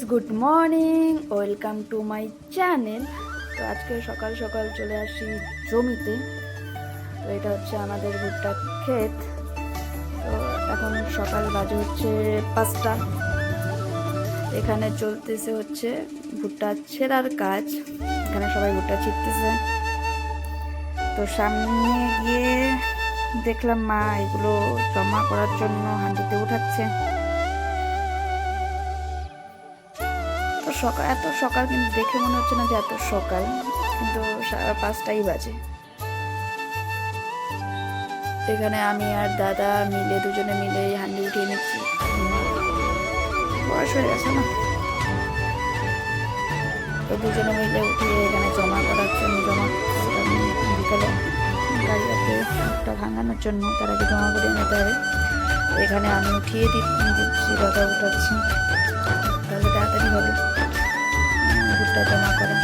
Good morning, welcome to my channel. তো আজকে সকাল সকাল চলে আসি জমিতে। তো এটা হচ্ছে আমাদের ভুট্টা ক্ষেত। তো এখন সকাল বাজে হচ্ছে 5টা। এখানে চলতেছে হচ্ছে ভুট্টা ছেঁড়ার কাজ। এখানে সবাই ভুট্টা ছিঁড়তেছে। তো সামনে গিয়ে দেখলাম মা এগুলো জমা করার জন্য হাঁড়িতে উঠাচ্ছে। সকাল, এত সকাল কিন্তু দেখে মনে হচ্ছে না যে এত সকাল, কিন্তু 5টাই বাজে। এখানে আমি আর দাদা মিলে দুজনে মিলে হাঁড়ি উঠিয়ে নিচ্ছি। বয়স হয়ে গেছে না, তো দুজনে মিলে উঠিয়ে এখানে জমা করার জন্য বিকালে গাড়ি আছে একটা ভাঙানোর জন্য, তার আগে জমা করে নিতে হবে। এখানে আমি উঠিয়ে দিচ্ছি, দাদা উঠাচ্ছি, তাহলে তাড়াতাড়ি হবে ভুট্টা জমা করা।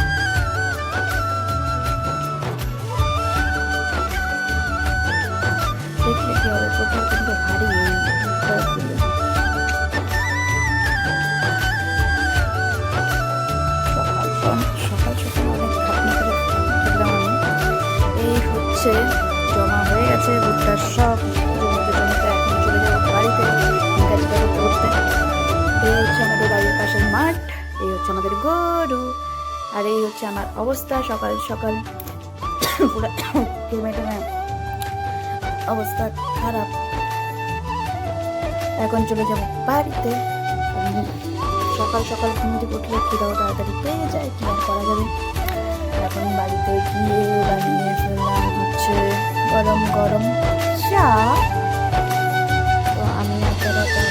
দেখলে কি হবে, প্রচুর কিন্তু ভারী এই ভুট্টাগুলো। সকাল সকাল অনেক খাটনি করে ফেললাম আমি। এই হচ্ছে জমা হয়ে গেছে ভুট্টার সব জমিতে জমিতে। এখন চলে যাবো বাড়িতে কাজটা করতে। এই হচ্ছে আমাদের বাড়ির পাশের মাঠ, এই হচ্ছে আমাদের গরু, আর এই হচ্ছে আমার অবস্থা সকাল সকাল। পুরো ঘেমে টেমে অবস্থা খারাপ। এখন চলে যাব বাড়িতে। সকাল সকাল ঘুম থেকে উঠলে খিদাও তাড়াতাড়ি পেয়ে যায়, কি আর করা যাবে। এখন বাড়িতে গিয়ে বানিয়ে ফেললাম হচ্ছে গরম গরম চা। তো আমি আপনারা চা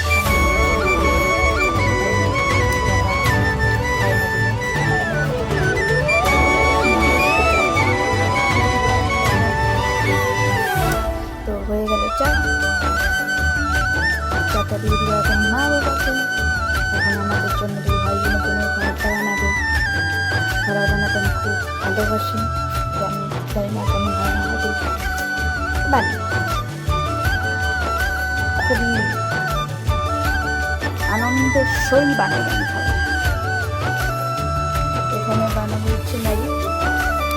হয়ে গেল চাটা দিয়ে দিল এখন মা বাবাকে। এখন আমাদের জন্য দুই ভাই বোনের জন্য খাবারটা বানাবে। খাবার বানাতে আমি খুব ভালোবাসি, আমি জানি না কেমন হয় আমাদের বানি। খুবই আনন্দের সই বানাই আমি খাবার। এখানে বানাবো হচ্ছে ম্যাগি।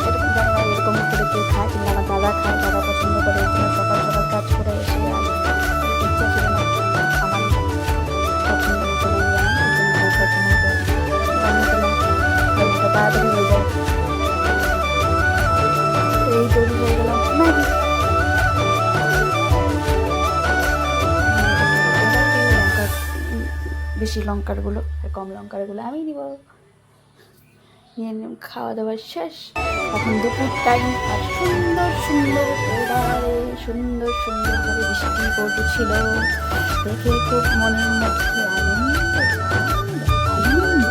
এরকম জানি না এরকম করে কেউ খায়, কিন্তু আমার দাদা খায়, দাদা পছন্দ করে। এখানে সকাল সকাল কাজ করে এসে আর ইচ্ছা ছিল না আমার পছন্দ মতো বানিয়েছিলাম, তাড়াতাড়ি হয়ে যায়। এই তৈরি হয়ে গেলাম ম্যাগি। বেশি লঙ্কারগুলো, কম লঙ্কারগুলো আমি নিব। নিয়ে খাওয়া দাওয়া শেষ। এখন দুপুর টাইম, আর সুন্দর সুন্দর ওয়েদারে সুন্দর সুন্দরভাবে বৃষ্টি পড়ছিল। দেখে খুব মনের মধ্যে আনন্দ আনন্দ।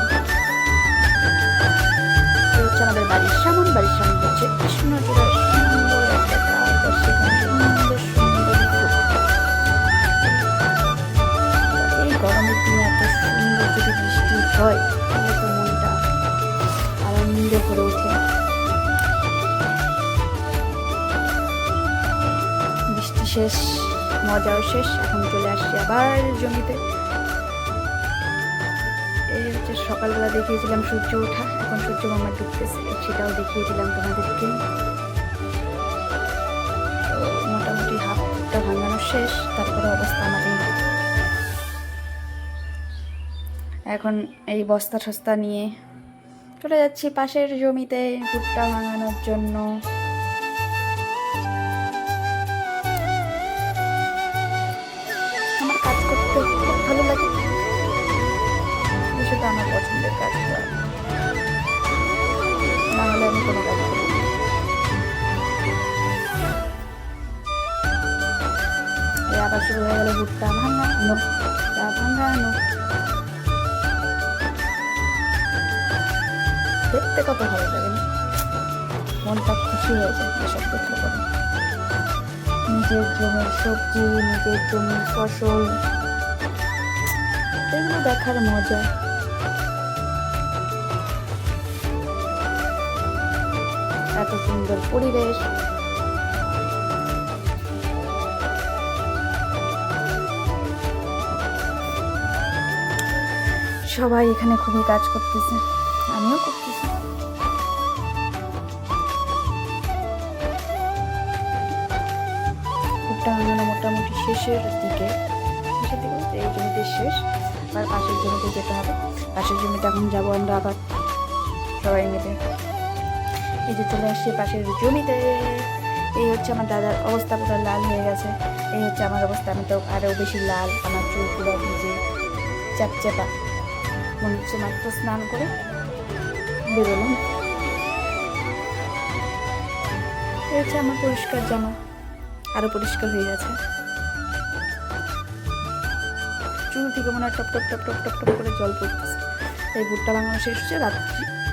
হচ্ছে আমাদের বাড়ির সামনে হচ্ছে কৃষ্ণচূড়ার সুন্দর একটা গাছ, আর সেখানে সুন্দর সুন্দর এই গরমের দিনে এত সুন্দর যদি বৃষ্টি হয় তাহলে তো মনটা আনন্দে ভরে ওঠে। বৃষ্টি শেষ, মজাও শেষ। এখন চলে আসছি আবার জমিতে। এই হচ্ছে সকালবেলা দেখিয়েছিলাম সূর্য ওঠা, এখন সূর্য মামা ডুবতেছে, সেটাও দেখিয়ে দিলাম তোমাদেরকে। মোটামুটি হাফটা ভাঙানো শেষ, তারপরে অবস্থা আমাদের। এখন এই বস্তা টস্তা নিয়ে চলে যাচ্ছি পাশের জমিতে ভুট্টা ভাঙানোর জন্য। আমার কাজ করতে খুব ভালো লাগে, সেটা আমার পছন্দের কাজ করা, না হলে আমি কোনো কাজ করি না। আবার শুরু হয়ে গেল ভুট্টা ভাঙানো, ভুট্টা ভাঙানো। দেখতে কত ভালো লাগে না, মনটা খুশি হয়ে যায় এসব দেখলে পরে। নিজের জমির সবজি, নিজের জমির ফসল, এগুলো দেখার মজা। এত সুন্দর পরিবেশ। সবাই এখানে খুবই কাজ করতেছে, আমিও করতেছি। ভুট্টা ভাঙানো মোটামুটি শেষের দিকে বলতে এই জমিতে শেষ, আর পাশের জমিতে যেতে হবে। পাশের জমিতে এখন যাবো আমরা আবার সবাই মিলে। এই যে চলে আসছে পাশের জমিতে। এই হচ্ছে আমার দাদার অবস্থা, পুরো লাল হয়ে গেছে। এই হচ্ছে আমার অবস্থা, আমি তো আরও বেশি লাল, আমার চুল পুরো ভিজে চ্যাপচ্যাপা, মনে হচ্ছে মাত্র স্নান করে বেরোলাম। এই হচ্ছে আমার পরিষ্কার জামা, আরও পরিষ্কার হয়ে গেছে। চুল থেকে মনে হয় top top top top top top করে জল পড়তেছে। এই ভুট্টা ভাঙানো শেষ হচ্ছে,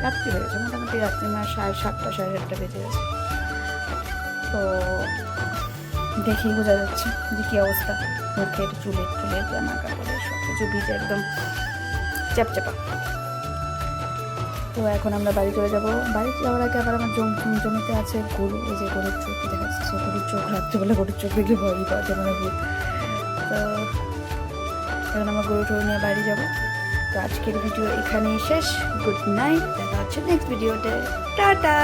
রাত্রি হয়ে গেছে, মোটামুটি রাত্রি মানে 7:30 7:30 বেজে গেছে। তো দেখেই বোঝা যাচ্ছে যে কী অবস্থা, মুখের চুলের জামা কাপড়ের সব কিছু ভিজে একদম চ্যাপচ্যাপা। তো এখন আমরা বাড়ি চলে যাবো। বাড়ি যাওয়ার আগে আবার আমার জমিতে আছে গরু। এই যে গরুর চোখ দেখা যাচ্ছে, গরুর চোখ রাত্রিবেলা গরুর চোখ দেখলে ভয়ই পাওয়া যায়, মানে ভূত। তো এখন আমরা গরু টরু নিয়ে বাড়ি যাবো। তো আজকের ভিডিও এখানেই শেষ। গুড নাইট, দেখা হচ্ছে নেক্সট ভিডিওতে। টাটা।